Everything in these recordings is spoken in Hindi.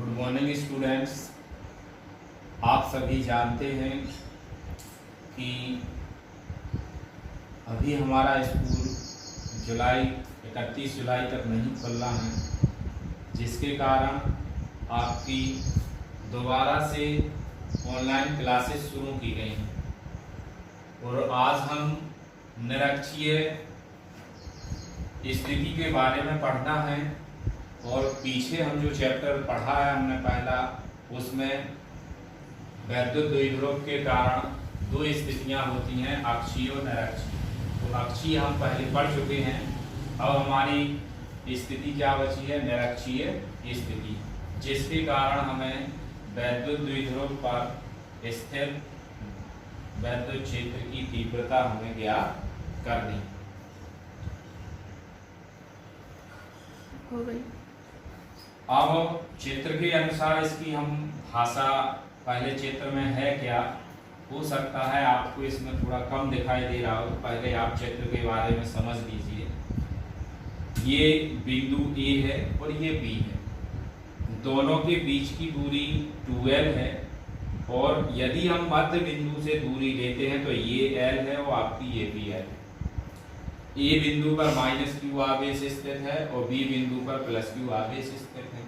Good morning students. आप सभी जानते हैं कि अभी हमारा स्कूल 31 जुलाई तक नहीं खुल रहा है, जिसके कारण आपकी दोबारा से ऑनलाइन क्लासेस शुरू की गई हैं। और आज हम निरक्षीय स्थिति के बारे में पढ़ना है। और पीछे हम जो चैप्टर पढ़ा है हमने पहला, उसमें वैद्युत द्विध्रुव के कारण दो स्थितियां होती हैं, अक्षीय और निरक्षीय। तो अक्षीय हम पहले पढ़ चुके हैं। अब हमारी स्थिति क्या बची है? निरक्षीय स्थिति, जिसके कारण हमें वैद्युत द्विध्रुव पर स्थित वैद्युत क्षेत्र की तीव्रता हमें ज्ञात करनी हो गई। अब क्षेत्र के अनुसार इसकी हम भाषा पहले क्षेत्र में है क्या, हो सकता है आपको इसमें थोड़ा कम दिखाई दे रहा हो, तो पहले आप क्षेत्र के बारे में समझ लीजिए। ये बिंदु A है और ये B है, दोनों के बीच की दूरी 2L है। और यदि हम मध्य बिंदु से दूरी लेते हैं तो ये L है और आपकी ये भी L है। A बिंदु पर -q आवेश स्थित है और B बिंदु पर +q आवेश स्थित है।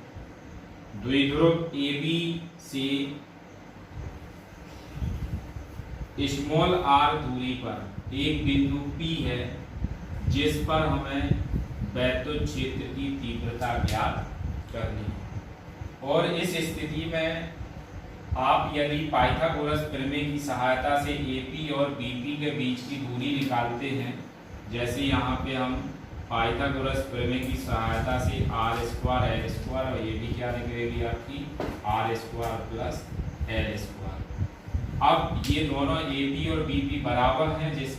द्विध्रुव AB से r दूरी पर एक बिंदु P है, जिस पर हमें वैद्युत क्षेत्र की तीव्रता ज्ञात करनी है। और इस स्थिति में आप यदि पाइथागोरस प्रमेय की सहायता से AP और BP के बीच की दूरी निकालते हैं, जैसे यहाँ पे हम पाइथागोरस प्रमेय की सहायता से r² l² और ये भी क्या निकलेगी आपकी r² + l²। अब ये दोनों AB और BP बराबर हैं, जिस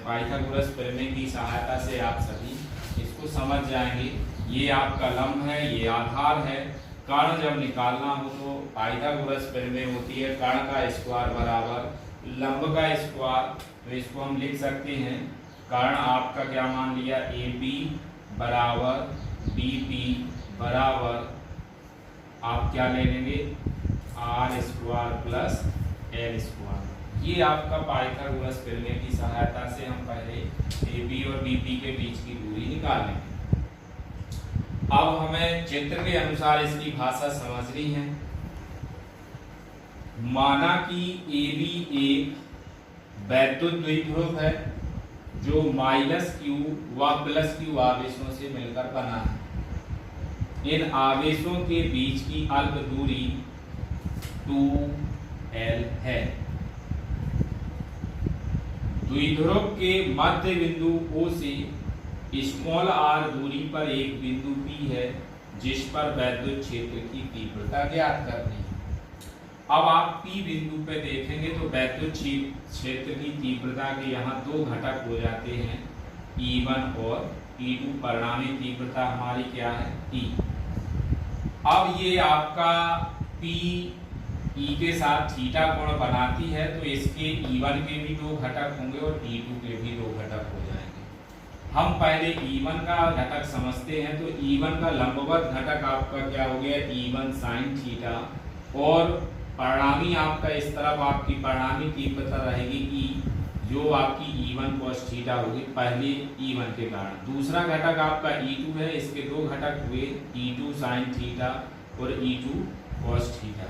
पाइथागोरस प्रमेय की सहायता से आप सभी इसको समझ जाएंगे। ये आपका लंब है, ये आधार है। कर्ण जब निकालना हो तो पाइथागोरस प्रमेय होती है कर्ण का स्क्वायर बराबर लंब का स्क्वायर। तो इसको हम लिख सकते हैं, कर्ण आपका क्या मान लिया, AB बराबर BP बराबर आप क्या ले लेंगे, r² + l²। ये आपका पाइथागोरस प्रमेय की सहायता से हम पहले AB और BP के बीच की दूरी निकाल लेंगे। अब हमें चित्र के अनुसार इसकी भाषा समझनी है। माना कि AB एक वैद्युत द्विध्रुव है जो -q व +q आवेशों से मिलकर बना है। इन आवेशों के बीच की अल्प दूरी 2L है। द्विध्रुव के मध्य बिंदु O से r दूरी पर एक बिंदु P है, जिस पर वैद्युत क्षेत्र की तीव्रता ज्ञात करनी है। अब आप P बिंदु पे देखेंगे तो वैद्युत क्षेत्र की तीव्रता के यहाँ दो घटक हो जाते हैं, E1 और E2। परिणामी तीव्रता हमारी क्या है, E। अब ये आपका P E के साथ थीटा कोण बनाती है, तो इसके E1 के भी दो घटक होंगे और E2 के भी दो घटक हो जाएंगे। हम पहले E1 का घटक समझते हैं। तो E1 का लंबवत घटक आपका क्या हो गया, E1 sin थीटा। और परिणामी आपका इस तरफ आपकी परिणामी तीव्रता रहेगी E, जो आपकी E1 cos थीटा होगी पहले E1 के कारण। दूसरा घटक आपका E2 है, इसके दो घटक हुए E2 sin थीटा और E2 cos थीटा।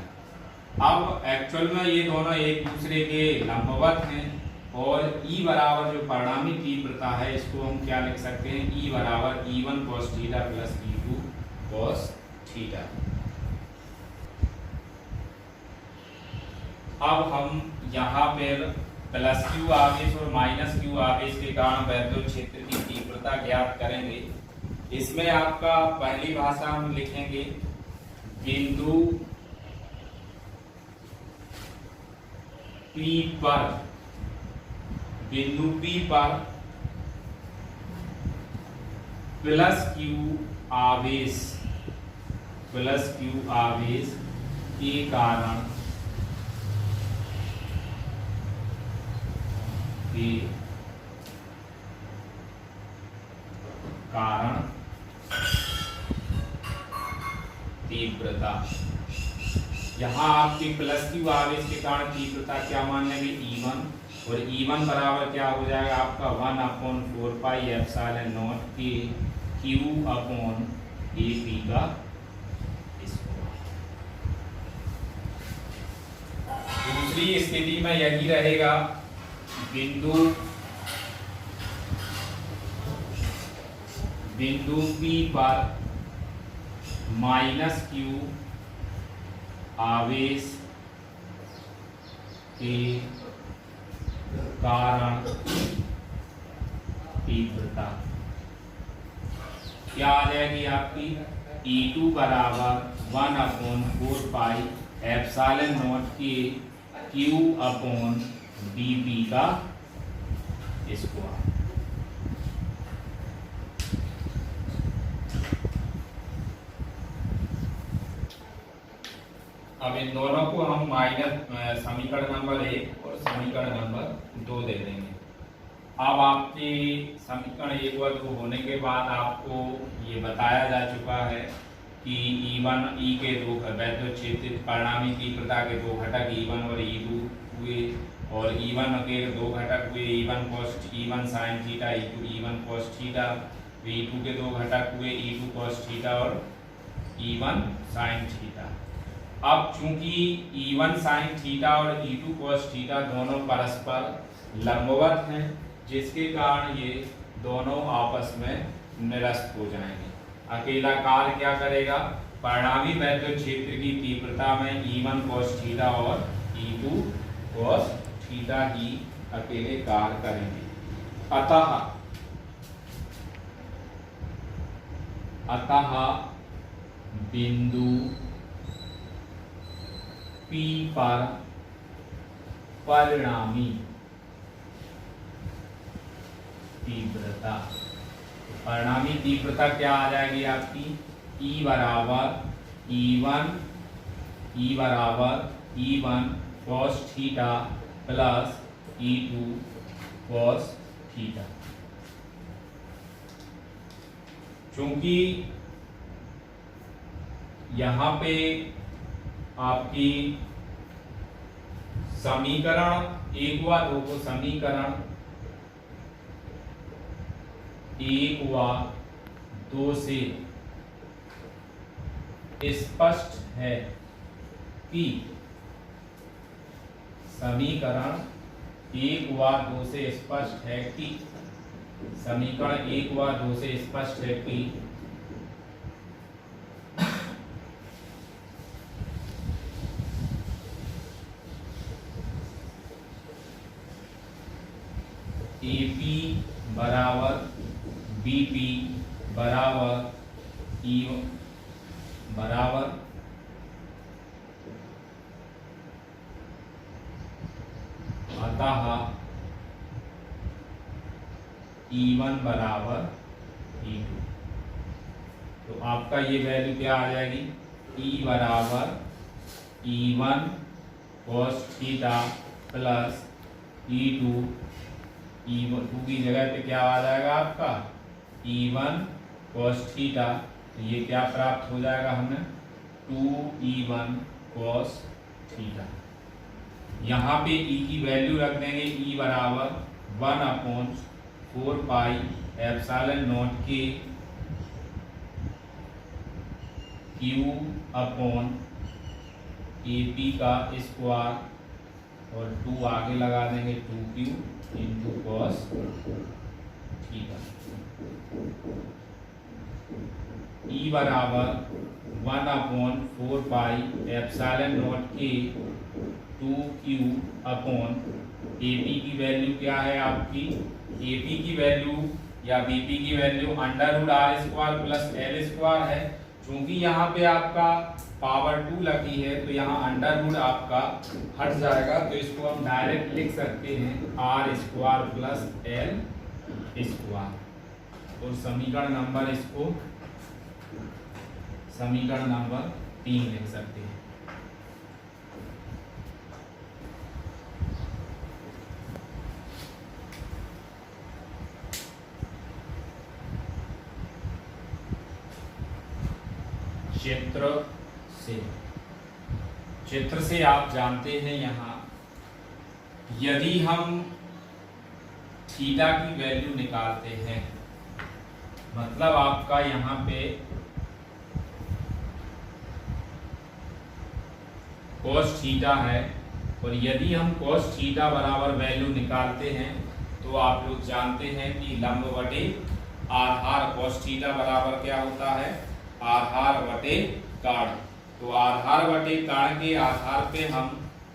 अब एक्चुअल में ये दोनों एक दूसरे के लंबवत हैं। और E बराबर जो परिणामी तीव्रता है, इसको हम क्या लिख सकते हैं, E बराबर E1 cos theta + E2 cos theta. अब हम यहाँ पर +q आवेश और -q आवेश के कारण वैद्युत क्षेत्र की तीव्रता ज्ञात करेंगे। इसमें आपका पहली भाषा हम लिखेंगे, बिंदु P पर +q आवेश के कारण तीव्रता यहाँ आपके प्लस क्यू आवेश के कारण तीव्रता क्या मान लेंगे E1, और E1 बराबर क्या हो जाएगा आपका 1/4πε0 के Q/AP का स्क्वायर। दूसरी स्थिति में यही रहेगा, बिंदु P पर -Q आवेश के कारण तीव्रता क्या आ जाएगी आपकी E2 बराबर 1/4πε0 के Q/BP का स्क्वायर। अब इन दोनों को हम माइनस समीकरण नंबर 1 और समीकरण नंबर 2 दे देंगे। अब आपके समीकरण 1 व 2 होने के बाद आपको ये बताया जा चुका है कि E1 E के दो वैद्युत क्षेत्र परिणामी तीव्रता के दो घटक E1 और E2 हुए, और E1 के दो घटक हुए E1 sin theta, E1 cos theta. E2 के दो घटक हुए E2 cos थीटा और E1 sin थीटा। अब चूंकि E1 sin थीटा और E2 cos थीटा दोनों परस्पर लंबवत हैं, जिसके कारण ये दोनों आपस में निरस्त हो जाएंगे। अकेला कार्य क्या करेगा, परिणामी वैद्युत क्षेत्र की तीव्रता में E1 cos थीटा और E2 cos थीटा ही अकेले कार्य करेंगे। अतः बिंदु P पर परिणामी तीव्रता, परिणामी तीव्रता क्या आ जाएगी आपकी E बराबर E1 cos theta plus E2 cos theta. चूंकि यहाँ पे आपकी समीकरण 1 व 2 को समीकरण 1 व 2 से स्पष्ट है कि समीकरण 1 व 2 से स्पष्ट है कि समीकरण 1 व 2 से स्पष्ट है कि AP बराबर BP बराबर E बराबर अतः E1 बराबर E2। तो आपका ये वैल्यू क्या आ जाएगी, E बराबर E1 cos theta plus E2 की जगह पे क्या आ जाएगा आपका E1 cos थीटा। तो ये क्या प्राप्त हो जाएगा हमें 2E1 cos थीटा। यहाँ पे E की वैल्यू रख देंगे E बराबर 1/4πε0 के Q/AP का स्क्वायर, और 2 आगे लगा देंगे 2Q into cos theta. E बराबर 1/4πε0 के 2Q/AP की वैल्यू क्या है आपकी, AP की वैल्यू या BP की वैल्यू √R² प्लस L² है। चूंकि यहाँ पे आपका पावर 2 लगी है तो यहाँ √ आपका हट जाएगा, तो इसको हम डायरेक्ट लिख सकते हैं R² प्लस L²। और समीकरण नंबर 3 लिख सकते हैं। चित्र से आप जानते हैं यहाँ यदि हम थीटा की वैल्यू निकालते हैं, मतलब आपका यहाँ पे cos थीटा है, और यदि हम cos थीटा बराबर वैल्यू निकालते हैं तो आप लोग जानते हैं कि लंब बटे आधार cos थीटा बराबर क्या होता है, आधार बटे कर्ण। तो आधार बटे कर्ण के आधार पे हम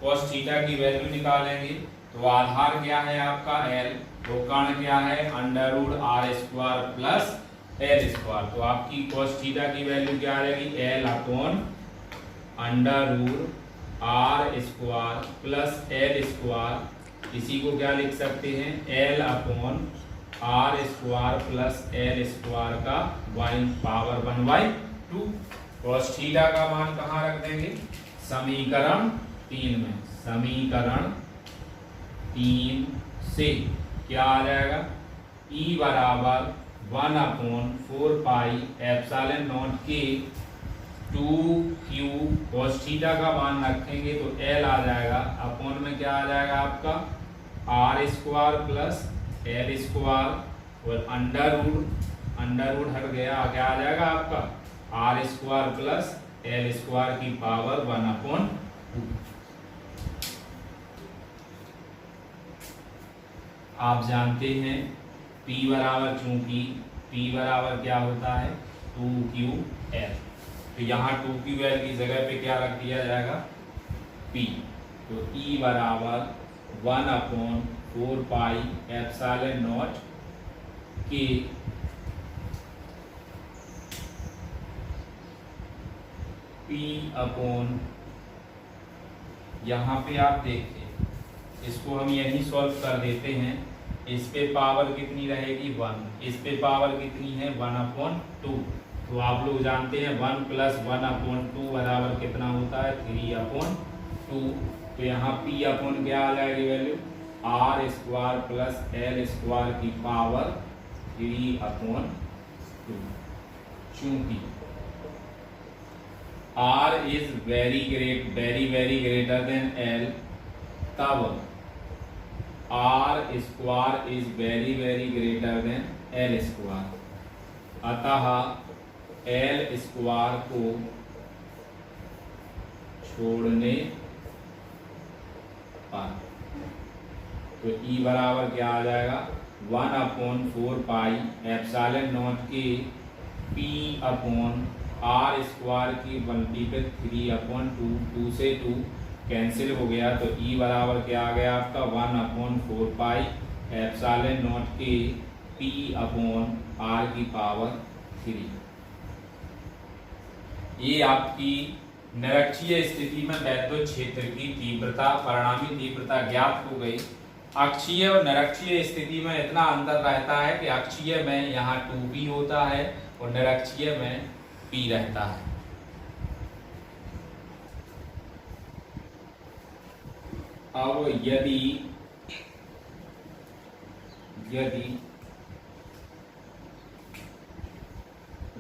cos थीटा की वैल्यू निकालेंगे। तो आधार क्या है आपका L, तो कर्ण क्या है √r² प्लस L²। तो आपकी cos थीटा की वैल्यू क्या आ जाएगी, L/√r² प्लस L²। इसी को क्या लिख सकते हैं, L/r² प्लस L² का पावर 1/2। cos थीटा का मान कहाँ रख देंगे, समीकरण 3 में। समीकरण 3 से क्या आ जाएगा, E बराबर 1/4 पाई एप्सिलॉन नॉट के 2q। cos थीटा का मान रखेंगे तो L आ जाएगा, अपॉन में क्या आ जाएगा आपका r² प्लस L², और अंडर रूट हट गया, क्या आ जाएगा आपका r² प्लस L² की पावर 1/2। आप जानते हैं P बराबर, चूंकि P बराबर क्या होता है 2ql, तो यहाँ 2ql की जगह पे क्या रख दिया जाएगा P। तो E बराबर 1/4 पाई एप्सिलॉन नॉट के P अपॉन, यहाँ पे आप देखिए इसको हम यही सॉल्व कर देते हैं। इस पे पावर कितनी रहेगी 1, इस पे पावर कितनी है 1/2। तो आप लोग जानते हैं 1 + 1/2 बराबर कितना होता है 3/2। तो यहाँ P अपॉन क्या आ जाएगी वैल्यू, r² प्लस L² की पावर 3/2। चूंकि r is very greater than L, तब r² is very greater than L²। अतः L² को छोड़ने पर, तो E बराबर क्या आ जाएगा 1/4 पाई एप्सिलॉन नॉट के P अपॉन r² की मल्टीपल 3/2। 2 से 2 कैंसिल हो गया, तो E बराबर क्या आ गया आपका 1/4 पाई एप्सिलॉन नॉट के P अपॉन r की पावर 3। ये आपकी निरक्षीय स्थिति में वैद्युत क्षेत्र की तीव्रता, परिणामी तीव्रता ज्ञात हो गई। अक्षीय और निरक्षीय स्थिति में इतना अंतर रहता है कि अक्षीय में यहाँ 2p होता है और निरक्षीय में p रहता है। अब यदि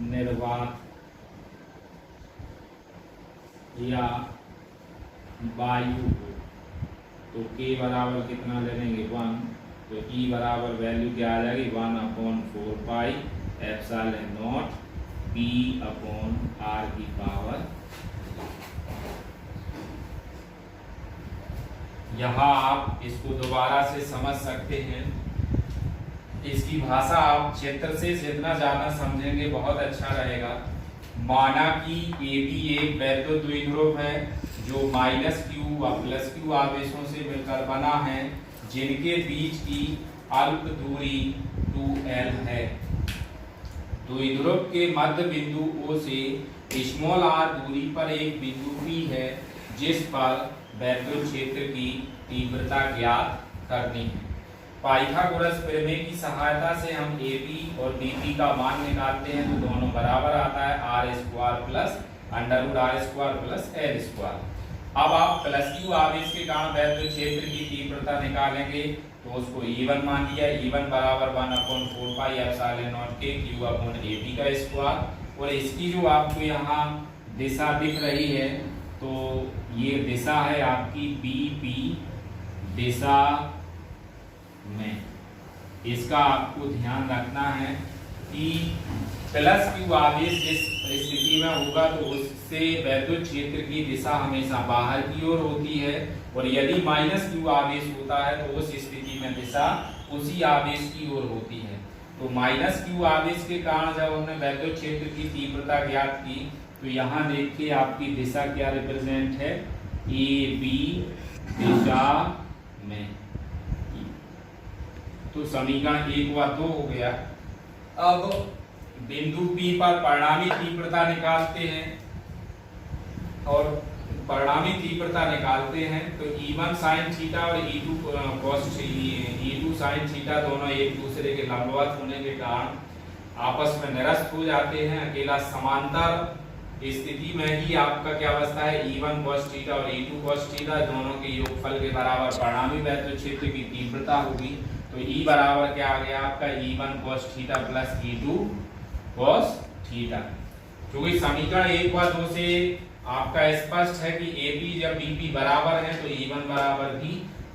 निर्वात या वायु हो तो K बराबर कितना ले लेंगे 1, तो E बराबर वैल्यू क्या आ जाएगी 1/4 pi epsilon not P upon R की पावर। यहाँ आप इसको दोबारा से समझ सकते हैं। इसकी भाषा आप क्षेत्र से जितना ज्यादा समझेंगे बहुत अच्छा रहेगा। माना कि AB एक वैद्युत द्विध्रुव है जो -q व +q आवेशों से मिलकर बना है, जिनके बीच की अल्प दूरी 2l है। द्विध्रुव के मध्य बिंदु O से r दूरी पर एक बिंदु P है, जिस पर वैद्युत क्षेत्र की तीव्रता ज्ञात करनी है। पाइथागोरस प्रमेय की सहायता से हम AB और DP का मान निकालते हैं, तो दोनों बराबर आता है r² plus √r² plus L²। अब आप +q आवेश के कारण वैद्युत क्षेत्र की तीव्रता निकालेंगे, तो उसको E1 मान लिया। E1 बराबर 1/4 पाई एप्सिलॉन नॉट के q अपॉन AB का स्क्वायर। और इसकी जो आपको यहाँ दिशा दिख रही है तो ये दिशा है आपकी BP दिशा में। इसका आपको ध्यान रखना है कि प्लस Q आवेश जिस स्थिति में होगा तो उससे वैद्युत क्षेत्र की दिशा हमेशा बाहर की ओर होती है, और यदि माइनस Q आवेश होता है तो उस स्थिति में दिशा उसी आवेश की ओर होती है। तो माइनस Q आवेश के कारण जब हमने वैद्युत क्षेत्र की तीव्रता ज्ञात की तो यहाँ देखिए आपकी दिशा क्या रिप्रेजेंट है, AB दिशा में। तो समीकरण 1 व 2 हो गया। अब बिंदु P पर परिणामी तीव्रता निकालते हैं, और परिणामी तीव्रता निकालते हैं तो E1 sin थीटा और E2 sin थीटा दोनों एक दूसरे के लंबवत होने के कारण आपस में निरस्त हो जाते हैं। अकेला समांतर स्थिति में ही आपका क्या अवस्था है, E1 cos थीटा और E2 cos थीटा दोनों के योगफल के बराबर परिणामी वैद्युत क्षेत्र की तीव्रता होगी। तो E बराबर क्या आ गया आपका, E1 cos theta plus E2 cos theta. क्योंकि समीकरण 1 व 2 से आपका स्पष्ट है कि AB जब BP बराबर है तो E1 बराबर भी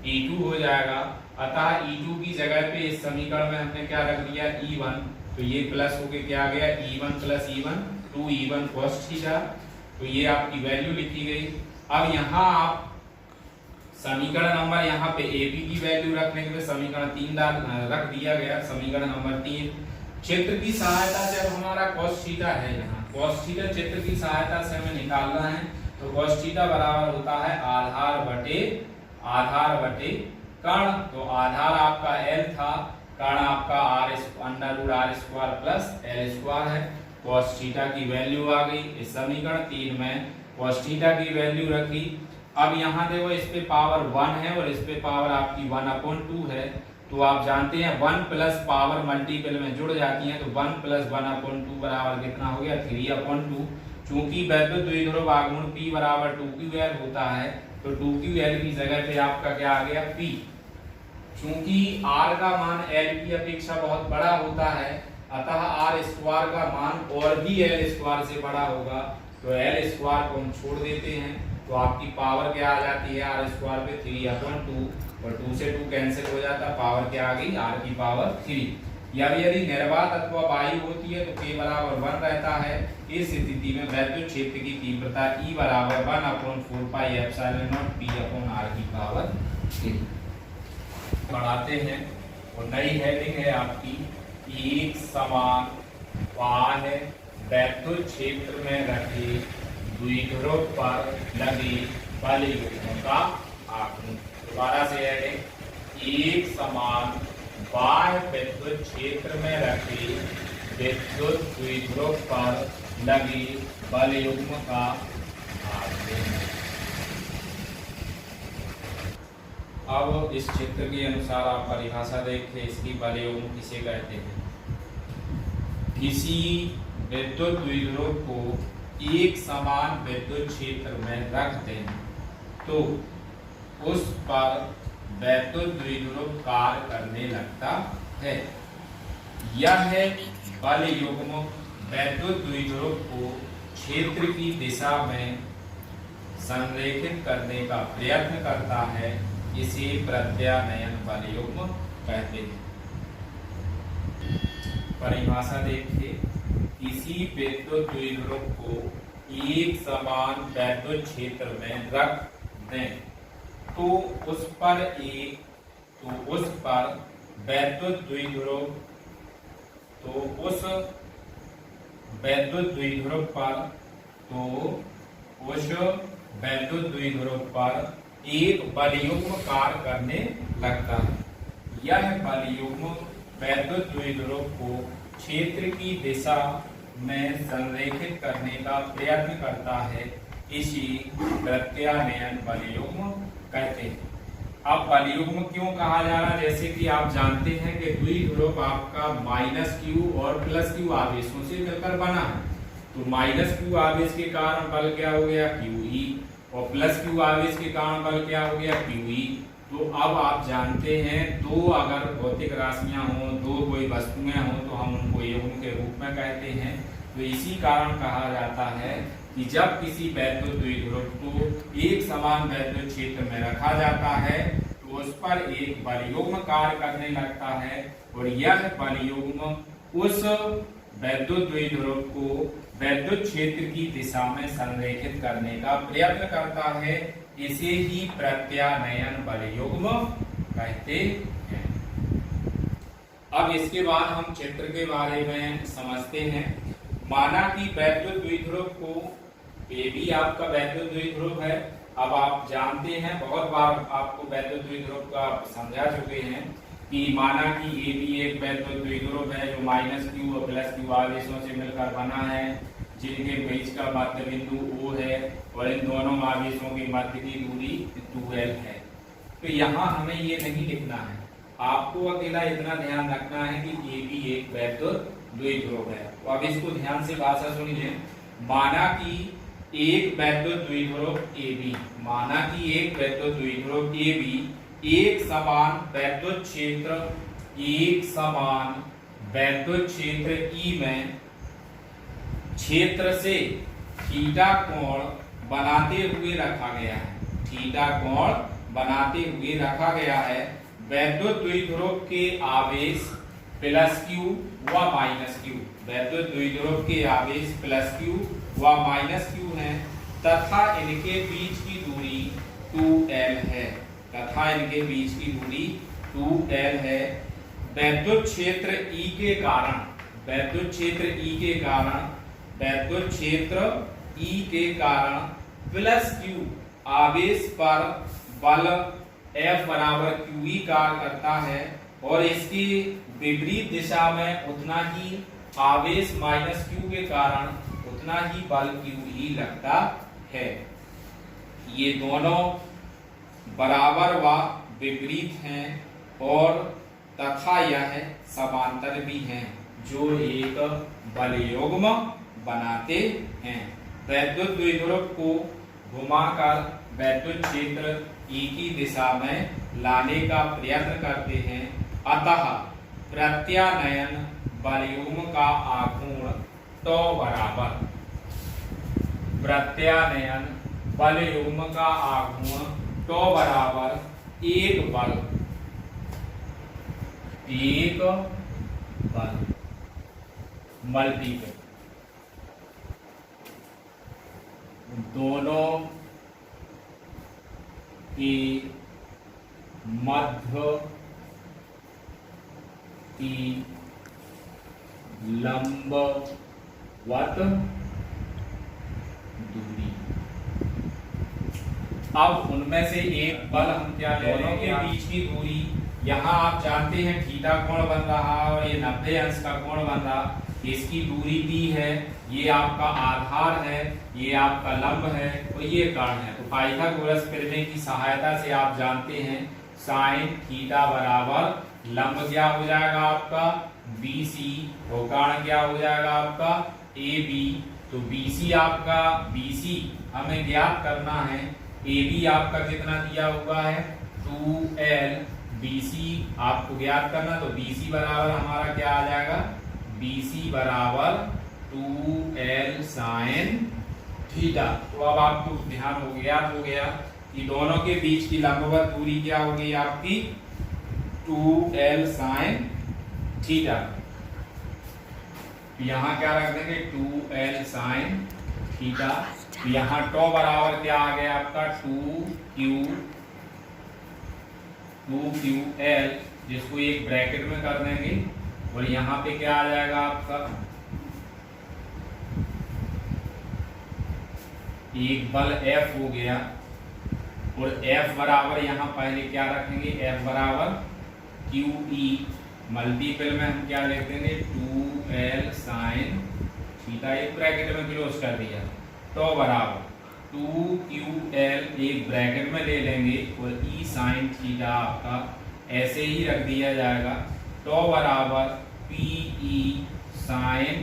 E2 हो जाएगा। अतः E2 की जगह पे इस समीकरण में हमने क्या रख दिया, E1, तो ये प्लस होके क्या आ गया, E1 plus E1 2E1 cos theta. तो ये आपकी वैल्यू लिखी गई। अब यहाँ आप समीकरण नंबर यहाँ पे AB की वैल्यू रखने के लिए समीकरण 3 रख दिया गया। समीकरण नंबर 3 क्षेत्र की सहायता से अब हमारा cos थीटा है, यहाँ cos थीटा क्षेत्र की सहायता से हमें निकालना है। तो cos थीटा बराबर होता है आधार बटे कर्ण। तो आधार आपका L था, कर्ण आपका √r² प्लस L² है। cos थीटा की वैल्यू आ गई। इस समीकरण 3 में cos थीटा की वैल्यू रखी। अब यहाँ देखो इस पे पावर 1 है और इस पे पावर आपकी 1/2 है। तो आप जानते हैं 1 प्लस पावर मल्टीपल में जुड़ जाती है, तो 1 प्लस 1/2 बराबर कितना हो गया, 3/2। चूंकि वैद्युत द्विध्रुव आघूर्ण P बराबर 2qL होता है, तो 2qL की जगह पे आपका क्या आ गया, P। चूंकि R का मान L की अपेक्षा बहुत बड़ा होता है, अतः R² का मान और भी L² से बड़ा होगा। तो L² को हम छोड़ देते हैं, तो आपकी पावर क्या आ जाती है, R² पे 3/2, और 2 से 2 कैंसिल हो जाता, पावर क्या आ गई, R की पावर 3। या यदि निर्वात अथवा वायु होती है तो K बराबर 1 रहता है। इस स्थिति में वैद्युत क्षेत्र की तीव्रता E बराबर 1/4πε0 P/R की पावर 3। बढ़ाते हैं और नई हेडिंग है आपकी, एक समान बाह्य वैद्युत क्षेत्र में रखे द्विध्रुव पर लगे बल युग्म का आकलन। दोबारा से हेडिंग, एक समान बाह्य विद्युत क्षेत्र में रखे विद्युत द्विध्रुव पर लगे बल युग्म का आकलन। अब इस क्षेत्र के अनुसार आप परिभाषा देखें, इसकी बल युग्म किसे कहते हैं। किसी विद्युत द्विध्रुव को एक समान विद्युत क्षेत्र में रख दें तो उस पर वैद्युत द्विध्रुव कार्य करने लगता है। यह बल युग्म वैद्युत द्विध्रुव को क्षेत्र की दिशा में संरेखित करने का प्रयत्न करता है। इसे प्रत्यानयन बल युग्म कहते हैं। परिभाषा देखिए, किसी विद्युत द्विध्रुव को एक समान वैद्युत क्षेत्र में रख दें तो उस पर वैद्युत द्विध्रुव पर एक बल युग्म कार्य करने लगता है। यह बल युग्म वैद्युत द्विध्रुव को क्षेत्र की दिशा में संरेखित करने का प्रयत्न करता है। इसी प्रत्यानयन बल युग्म कहते हैं। अब बल युग्म क्यों कहा जा रहा है, जैसे कि आप जानते हैं कि द्विध्रुव आपका -q और +q आवेशों से मिलकर बना है। तो -q आवेश के कारण बल क्या हो गया, QE, और +q आवेश के कारण बल क्या हो गया, QE। तो अब आप जानते हैं दो अगर भौतिक राशियां हों, दो कोई वस्तुएं हों, तो हम उनको युग्म के रूप में कहते हैं। तो इसी कारण कहा जाता है कि जब किसी वैद्युत द्विध्रुव को एक समान वैद्युत क्षेत्र में रखा जाता है तो उस पर एक बलयुग्म कार्य करने लगता है और यह बलयुग्म उस वैद्युत द्विध्रुव को वैद्युत क्षेत्र की दिशा में संरेखित करने का प्रयत्न करता है। इसे ही प्रत्यानयन बलयुग्म कहते हैं। अब इसके बाद हम चित्र के बारे में समझते हैं। माना कि वैद्युत द्विध्रुव को, ये भी आपका वैद्युत द्विध्रुव है। अब आप जानते हैं, बहुत बार आपको वैद्युत द्विध्रुव का समझा चुके हैं कि माना कि ये भी एक वैद्युत द्विध्रुव है जो -q और +q आवेशों से मिलकर बना है, जिनके बीच का मध्य बिंदु O है और इन दोनों आवेशों के मध्य की दूरी 2l है। तो यहाँ हमें ये नहीं लिखना है, आपको अकेला इतना ध्यान रखना है कि ये भी एक वैद्युत द्विध्रुव है। तो अब इसको ध्यान से भाषा सुनिए। माना कि एक वैद्युत द्विध्रुव AB, माना कि एक वैद्युत द्विध्रुव AB एक समान वैद्युत क्षेत्र E में क्षेत्र से थीटा कोण बनाते हुए रखा गया है। थीटा कोण बनाते हुए रखा गया है। वैद्युत द्विध्रुव के आवेश +q व -q, वैद्युत द्विध्रुव के आवेश +q व -q है तथा इनके बीच की दूरी 2l है, तथा इनके बीच की दूरी 2l है। वैद्युत क्षेत्र E के कारण, वैद्युत क्षेत्र E के कारण, वैद्युत क्षेत्र E के कारण +q आवेश पर बल F बराबर QE कार्य करता है और इसकी विपरीत दिशा में उतना ही आवेश -q के कारण उतना ही बल QE लगता है। ये दोनों बराबर व विपरीत हैं और तथा यह समांतर भी हैं, जो एक बलयुग्म बनाते हैं। वैद्युत द्विध्रुव को घुमाकर वैद्युत क्षेत्र E की दिशा में लाने का प्रयत्न करते हैं। अतः प्रत्यानयन बलयुग्म का आघूर्ण टॉ बराबर, प्रत्यानयन बलयुग्म का आघूर्ण टॉ बराबर एक बल मल्टीपल दोनों के मध्य की लंबवत दूरी। अब उनमें से एक बल हम क्या ले रहे हैं, दोनों के बीच की दूरी। यहाँ आप जानते हैं थीटा कोण बन रहा और ये 90 अंश का कोण बन रहा, इसकी दूरी d है, ये आपका आधार है, ये आपका लंब है और ये कर्ण है। तो पाइथागोरस प्रमेय की सहायता से आप जानते हैं साइन थीटा बराबर लंब क्या हो जाएगा आपका BC और कर्ण क्या हो जाएगा आपका AB। तो BC आपका, BC हमें ज्ञात करना है, AB आपका कितना दिया हुआ है 2l, BC आपको ज्ञात करना, तो BC बराबर हमारा क्या आ जाएगा, BC बराबर 2l साइन थीटा। तो अब आपको ध्यान हो गया कि दोनों के बीच की लंबवत दूरी क्या होगी आपकी 2l साइन थीटा। यहाँ क्या रख देंगे 2l साइन थीटा। यहाँ टॉ बराबर क्या आ गया आपका 2ql, जिसको एक ब्रैकेट में कर देंगे और यहाँ पे क्या आ जाएगा आपका एक बल F हो गया और F बराबर यहाँ पहले क्या रखेंगे, F बराबर QE, मल्टीपल में हम क्या लिख देंगे 2l साइन थीटा, एक ब्रैकेट में क्लोज कर दिया। टॉ बराबर 2ql एक ब्रैकेट में ले लेंगे और E साइन थीटा आपका ऐसे ही रख दिया जाएगा। टॉ बराबर PE साइन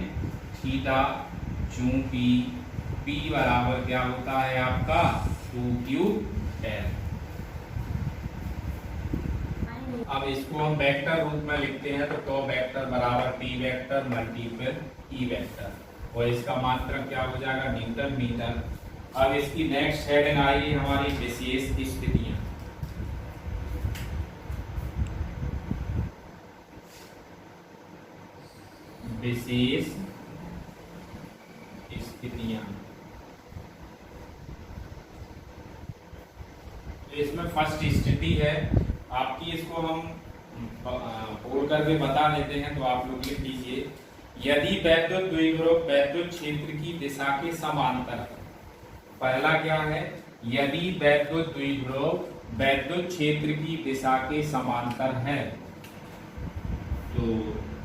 थीटा, चूंकि P बराबर क्या होता है आपका 2ql। अब इसको हम वेक्टर रूप में लिखते हैं, तो टॉ वेक्टर बराबर P vector multiple E vector और इसका मात्रक क्या हो जाएगा, न्यूटन मीटर। अब इसकी नेक्स्ट हेडिंग आई हमारी विशेष स्थितियां। विशेष स्थितियां, इसमें फर्स्ट स्थिति है आपकी, इसको हम बोल करके बता देते हैं तो आप लोग लिख लीजिए। यदि वैद्युत द्विध्रुव वैद्युत क्षेत्र की दिशा के समांतर, पहला क्या है, यदि वैद्युत द्विध्रुव वैद्युत क्षेत्र की दिशा के समांतर है तो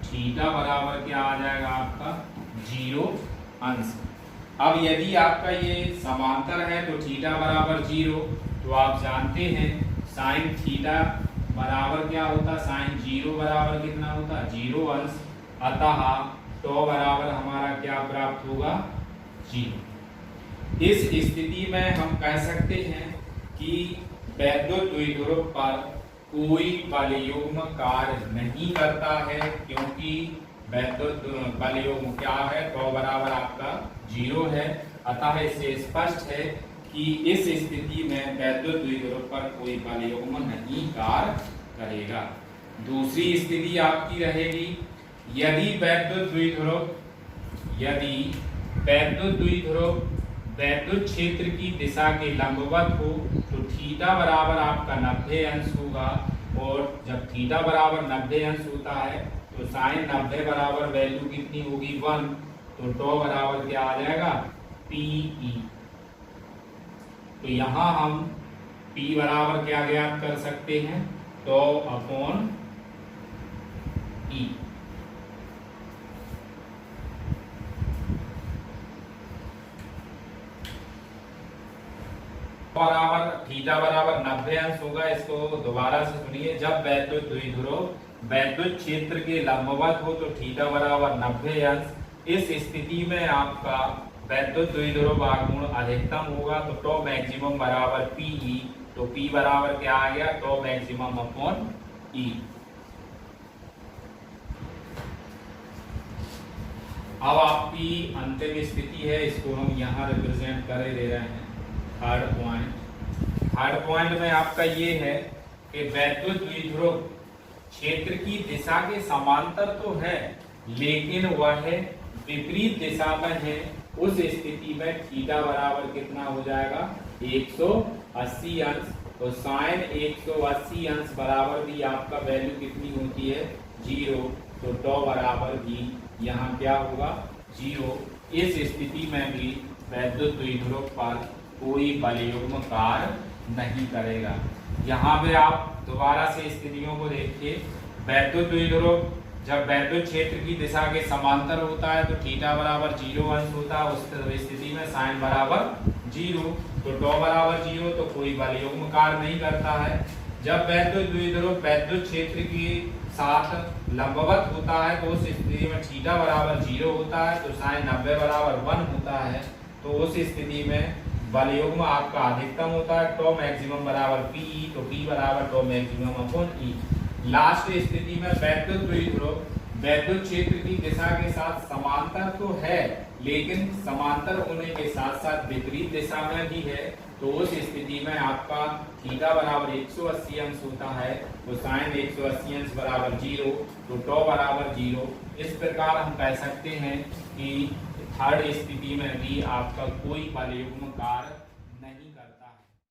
थीटा बराबर क्या आ जाएगा आपका 0 अंश। अब यदि आपका ये समांतर है तो थीटा बराबर 0, तो आप जानते हैं साइन थीटा बराबर क्या होता, साइन 0 बराबर कितना होता, 0 अंश। अतः तो बराबर हमारा क्या प्राप्त होगा, 0। इस स्थिति में हम कह सकते हैं कि वैद्युत द्विध्रुव पर कोई बलयुग्म कार्य नहीं करता है, क्योंकि वैद्युत बलयुग्म क्या है, तो बराबर आपका 0 है। अतः इससे स्पष्ट है कि इस स्थिति में वैद्युत द्विध्रुव पर कोई बलयुग्म नहीं कार्य करेगा। दूसरी स्थिति आपकी रहेगी, यदि वैद्युत द्विध्रुव वैद्युत क्षेत्र की दिशा के लंबवत हो तो थीटा बराबर आपका 90 अंश होगा, और जब थीटा बराबर 90 अंश होता है तो साइन 90 बराबर वैल्यू कितनी होगी, 1, तो टो बराबर क्या आ जाएगा, PE। तो यहां हम P बराबर क्या ज्ञात कर सकते हैं, टो अपॉन E। बराबर थीटा बराबर 90 अंश होगा। इसको दोबारा से सुनिए, जब वैद्युत द्विध्रुव वैद्युत क्षेत्र के लंबवत हो तो थीटा बराबर 90 अंश। इस स्थिति में आपका वैद्युत द्विध्रुव आघूर्ण अधिकतम होगा, तो टो मैक्सिमम बराबर PE। तो P बराबर क्या आ गया, टो मैक्सिमम अपॉन E। अब आपकी अंतिम स्थिति है, इसको हम यहाँ रिप्रेजेंट कर दे रहे हैं। थर्ड पॉइंट में आपका ये है कि वैद्युत द्विध्रुव क्षेत्र की दिशा के समांतर तो है, लेकिन वह विपरीत दिशा में है। उस स्थिति में थीटा बराबर कितना हो जाएगा, 180 अंश। तो साइन 180 अंश बराबर भी आपका वैल्यू कितनी होती है, 0। तो टो बराबर भी यहाँ क्या होगा, 0। इस स्थिति में भी वैद्युत द्विध्रुव पर कोई बलयुग्म कार्य नहीं करेगा। यहाँ पे आप दोबारा से स्थितियों को देखिए, वैद्युत द्विध्रुव जब वैद्युत क्षेत्र की दिशा के समांतर होता है तो थीटा बराबर 0 अंश होता है। उस स्थिति में साइन बराबर 0, तो टो बराबर 0, तो कोई बलयुग्म कार्य नहीं करता है। जब वैद्युत द्विध्रुव वैद्युत क्षेत्र के साथ लंबवत होता है तो उस स्थिति में थीटा बराबर 0 होता है, तो साइन 90 बराबर 1 होता है। तो उस स्थिति में बलयुग्म आपका अधिकतम होता है, टो मैक्सिमम बराबर PE। तो P बराबर tau maximum upon E। Last स्थिति में वैद्युत द्विध्रुव वैद्युत क्षेत्र की दिशा के साथ समांतर तो है, लेकिन समांतर होने के साथ साथ विपरीत दिशा में भी है। तो उस स्थिति में आपका थीटा बराबर 180 अंश होता है, तो साइन 180 अंश बराबर 0, तो टो बराबर 0। इस प्रकार हम कह सकते हैं कि थर्ड स्थिति में भी आपका कोई बलयुग्म कार्य नहीं करता है।